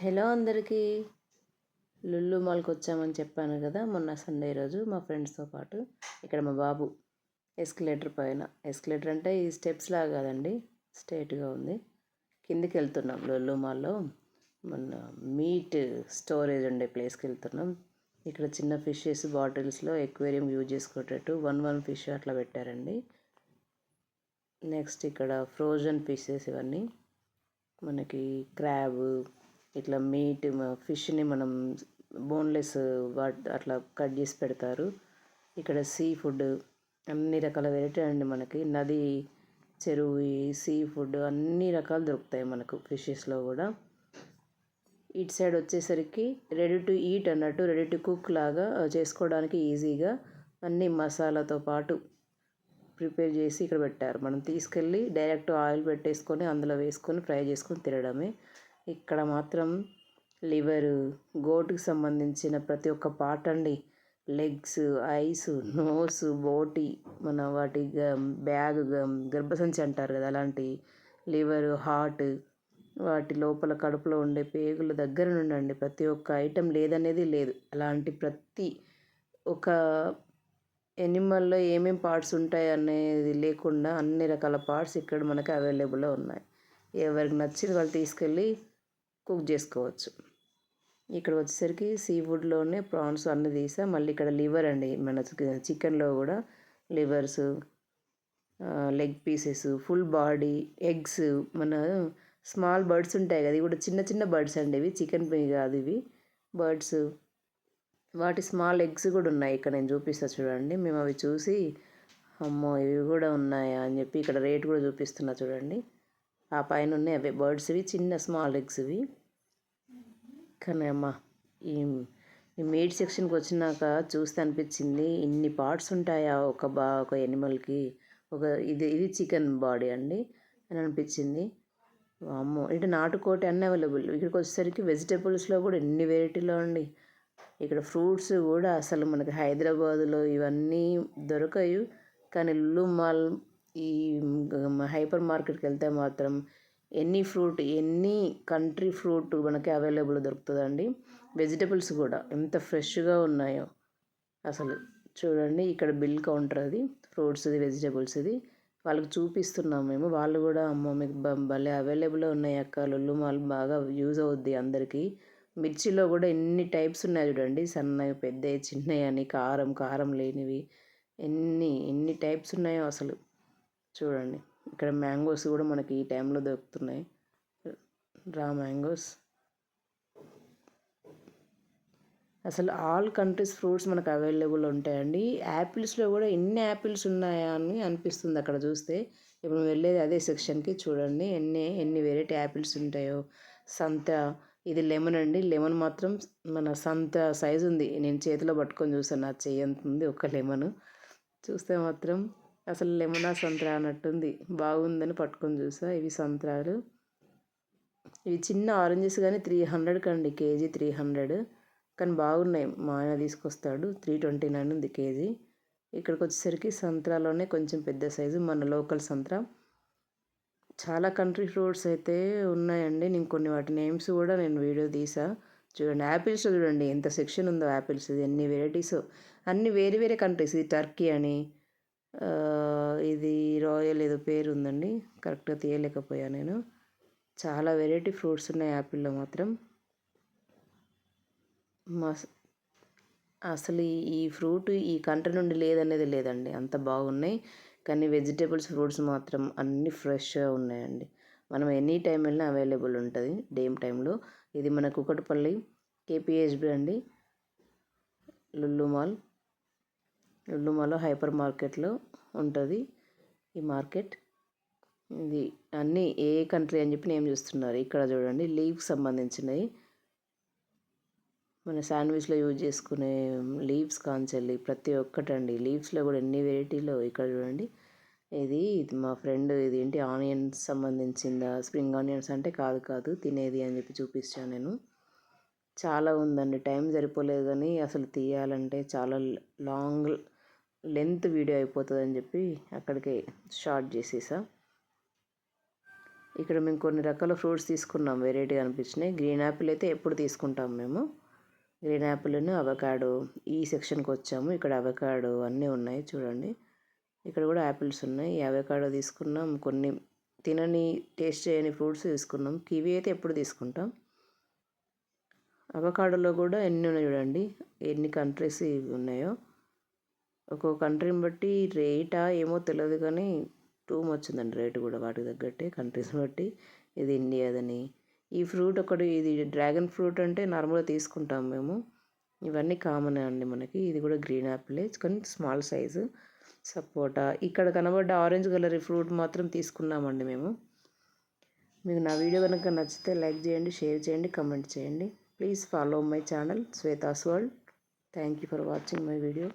Hello అందరికీ. Lulu మాల్కి వచ్చామని చెప్పాను కదా మొన్న సండే రోజు మా ఫ్రెండ్స్తో పాటు. ఇక్కడ మా బాబు ఎస్కలేటర్ పైన, ఎస్కలేటర్ అంటే ఈ స్టెప్స్ లాగా కాదండి, స్ట్రైట్గా ఉంది. కిందికి వెళ్తున్నాం. లుల్లు మాల్లో మన మీట్ స్టోరేజ్ ఉండే ప్లేస్కి వెళ్తున్నాం. ఇక్కడ చిన్న ఫిషెస్ బాటిల్స్లో ఎక్వేరియం యూజ్ చేసుకునేటట్టు వన్ ఫిష్ అట్లా పెట్టారండి. నెక్స్ట్ ఇక్కడ ఫ్రోజన్ ఫిషెస్, ఇవన్నీ మనకి క్రాబ్, ఇట్లా మీట్ ఫిష్ని మనం బోన్లెస్ అట్లా కట్ చేసి పెడతారు. ఇక్కడ సీ ఫుడ్ అన్ని రకాల వెరైటీ అండి. మనకి నది, చెరువు, సీ ఫుడ్ అన్ని రకాలు దొరుకుతాయి మనకు ఫిషెస్లో కూడా. ఇటు సైడ్ వచ్చేసరికి రెడీ టు ఈట్ అన్నట్టు, రెడీ టు కుక్ లాగా చేసుకోవడానికి ఈజీగా అన్ని మసాలాతో పాటు ప్రిపేర్ చేసి ఇక్కడ పెట్టారు. మనం తీసుకెళ్ళి డైరెక్ట్ ఆయిల్ పెట్టేసుకొని అందులో వేసుకొని ఫ్రై చేసుకొని తినడమే. ఇక్కడ మాత్రం లివరు, గోటుకి సంబంధించిన ప్రతి ఒక్క పార్ట్ అండి. లెగ్స్, ఐస్, నోస్, బోటి, మన వాటి బ్యాగ్, గర్భసంచి అంటారు కదా, అలాంటి లివరు, హార్ట్, వాటి లోపల కడుపులో ఉండే పేగుల దగ్గర నుండి ప్రతి ఒక్క ఐటెం లేదనేది లేదు. అలాంటి ప్రతి ఒక ఎనిమల్లో ఏమేం పార్ట్స్ ఉంటాయి అనేది లేకుండా అన్ని రకాల పార్ట్స్ ఇక్కడ మనకి అవైలబుల్లో ఉన్నాయి. ఎవరికి నచ్చింది వాళ్ళు తీసుకెళ్ళి కుక్ చేసుకోవచ్చు. ఇక్కడ వచ్చేసరికి సీ ఫుడ్లోనే ప్రాన్స్ అన్నీ తీసా. మళ్ళీ ఇక్కడ లివర్ అండి, మన చికెన్లో కూడా levers, leg pieces, full body, eggs, మన స్మాల్ బర్డ్స్ ఉంటాయి కదా, ఇవి కూడా చిన్న చిన్న బర్డ్స్ అండి. ఇవి చికెన్ కాదు, ఇవి బర్డ్స్, వాటి స్మాల్ ఎగ్స్ కూడా ఉన్నాయి. ఇక్కడ నేను చూపిస్తాను చూడండి. మేము అవి చూసి అమ్మో ఇవి కూడా ఉన్నాయా అని చెప్పి ఇక్కడ రేట్ కూడా చూపిస్తున్నా చూడండి. ఆ పైన ఉన్నాయి అవే బర్డ్స్, ఇవి చిన్న స్మాల్ ఎగ్స్ ఇవి. కానీ అమ్మ ఈ మీట్ సెక్షన్కి వచ్చినాక చూస్తే అనిపించింది, ఇన్ని పార్ట్స్ ఉంటాయా ఒక ఎనిమల్కి, ఇది చికెన్ బాడీ అండి అని అనిపించింది. అమ్మో, ఇటు నాటుకోటి అన్నీ అవైలబుల్. ఇక్కడికి వచ్చేసరికి వెజిటేబుల్స్లో కూడా ఎన్ని వెరైటీలో అండి. ఇక్కడ ఫ్రూట్స్ కూడా అసలు మనకి హైదరాబాదులో ఇవన్నీ దొరకవు. కానీ లుల్లు మాల్, ఈ హైపర్ మార్కెట్కి వెళ్తే మాత్రం any fruit, any country fruit మనకి అవైలబుల్ దొరుకుతుందండి. వెజిటబుల్స్ కూడా ఎంత ఫ్రెష్గా ఉన్నాయో అసలు చూడండి. ఇక్కడ బిల్ కౌంటర్, అది ఫ్రూట్స్ది, వెజిటబుల్స్ది వాళ్ళకి చూపిస్తున్నాం మేము. వాళ్ళు కూడా అమ్మో మీకు భలే అవైలబుల్లో ఉన్నాయి అక్క, లుల్లు మాల్ బాగా యూజ్ అవుద్ది అందరికీ. మిర్చిలో కూడా ఎన్ని టైప్స్ ఉన్నాయి చూడండి, సన్నవి, పెద్దవి, చిన్నవి అని, కారం లేనివి, ఎన్ని టైప్స్ ఉన్నాయో అసలు చూడండి. ఇక్కడ మ్యాంగోస్ కూడా మనకి ఈ టైంలో దొరుకుతున్నాయి, రా మ్యాంగోస్. అసలు ఆల్ కంట్రీస్ ఫ్రూట్స్ మనకు అవైలబుల్ ఉంటాయండి. యాపిల్స్లో కూడా ఎన్ని యాపిల్స్ ఉన్నాయా అని అనిపిస్తుంది అక్కడ చూస్తే. ఇప్పుడు వెళ్ళేది అదే సెక్షన్కి, చూడండి ఎన్ని వెరైటీ యాపిల్స్ ఉంటాయో. సంత్రా, ఇది లెమన్ అండి. లెమన్ మాత్రం మన సంత్రా సైజు ఉంది. నేను చేతిలో పట్టుకొని చూసాను, నా చెయ్యి అంత ఉంది ఒక లెమన్. చూస్తే మాత్రం అసలు లెమనా సంత్రా అన్నట్టుంది. బాగుందని పట్టుకొని చూసా. ఇవి సంత్రాలు, ఇవి చిన్న ఆరెంజెస్ కానీ 300 కండి, కేజీ 300. కానీ బాగున్నాయి. మా ఆయన తీసుకొస్తాడు, 329 ఉంది కేజీ. ఇక్కడికి వచ్చేసరికి సంత్రాలోనే కొంచెం పెద్ద సైజు, మన లోకల్ సంత్రా. చాలా కంట్రీ ఫ్రూట్స్ అయితే ఉన్నాయండి. నేను కొన్ని వాటి నేమ్స్ కూడా నేను వీడియో తీసా చూడండి. యాపిల్స్ చూడండి ఎంత సెక్షన్ ఉందో యాపిల్స్, ఎన్ని వెరైటీస్, అన్ని వేరే వేరే కంట్రీస్. ఇది టర్కీ అని, ఇది రాయల్ ఏదో పేరు ఉందండి, కరెక్ట్గా తీయలేకపోయా నేను. చాలా వెరైటీ ఫ్రూట్స్ ఉన్నాయి యాపిల్లో మాత్రం. అసలు ఈ ఫ్రూట్ ఈ కంట్రీ నుండి లేదనేది లేదండి, అంత బాగున్నాయి. కానీ వెజిటేబుల్స్, ఫ్రూట్స్ మాత్రం అన్నీ ఫ్రెష్గా ఉన్నాయండి. మనం ఎనీ టైం వెళ్ళినా అవైలబుల్ ఉంటుంది డే టైంలో. ఇది మన కుకట్పల్లి కేపీహెచ్బి అండి, లుల్లు మాల్లో హైపర్ మార్కెట్లో ఉంటుంది ఈ మార్కెట్. ఇది అన్నీ ఏ కంట్రీ అని చెప్పి నేమ్ చూస్తున్నారు. ఇక్కడ చూడండి లీవ్కి సంబంధించినవి, మన శాండ్విచ్లో యూజ్ చేసుకునే లీవ్స్ కాంచెల్లి ప్రతి ఒక్కటండి. లీవ్స్లో కూడా ఎన్ని వెరైటీలో. ఇక్కడ చూడండి, ఇది మా ఫ్రెండ్, ఇది ఏంటి ఆనియన్స్ సంబంధించిందా, స్ప్రింగ్ ఆనియన్స్ అంటే కాదు తినేది అని చెప్పి చూపించాను నేను. చాలా ఉందండి, టైం సరిపోలేదు కానీ అసలు తీయాలంటే చాలా లాంగ్ లెంత్ వీడియో అయిపోతుందని చెప్పి అక్కడికి షార్ట్ చేసేసా. ఇక్కడ మేము కొన్ని రకాల ఫ్రూట్స్ తీసుకున్నాం, వెరైటీగా అనిపించినాయి. గ్రీన్ యాపిల్ అయితే ఎప్పుడు తీసుకుంటాం మేము. గ్రీన్ యాపిల్ను అవకాడో ఈ సెక్షన్కి వచ్చాము. ఇక్కడ అవకాడో అన్నీ ఉన్నాయి చూడండి. ఇక్కడ కూడా యాపిల్స్ ఉన్నాయి. ఈ అవకాడో తీసుకున్నాం. కొన్ని తినని టేస్ట్ చేయని ఫ్రూట్స్ తీసుకున్నాం. కివి అయితే ఎప్పుడు తీసుకుంటాం. అవకాడోలో కూడా ఎన్ని ఉన్నాయి చూడండి, ఎన్ని కంట్రీస్ ఉన్నాయో. ఒక్కొక్క కంట్రీని బట్టి రేటా ఏమో తెలియదు, కానీ టూ మచ్ ఉందండి రేటు కూడా వాటికి తగ్గట్టే కంట్రీస్ని బట్టి. ఇది ఇండియాదని. ఈ ఫ్రూట్ ఒకటి, ఇది డ్రాగన్ ఫ్రూట్ అంటే నార్మల్గా తీసుకుంటాం మేము. ఇవన్నీ కామన్ అండి మనకి. ఇది కూడా గ్రీన్ యాపిలే కానీ స్మాల్ సైజు. సపోటా, ఇక్కడ కనబడ్డ ఆరెంజ్ కలర్ ఫ్రూట్ మాత్రం తీసుకున్నామండి మేము. మీకు నా వీడియో కనుక నచ్చితే లైక్ చేయండి, షేర్ చేయండి, కమెంట్ చేయండి. Please follow my channel Shweta's world. Thank you for watching my video.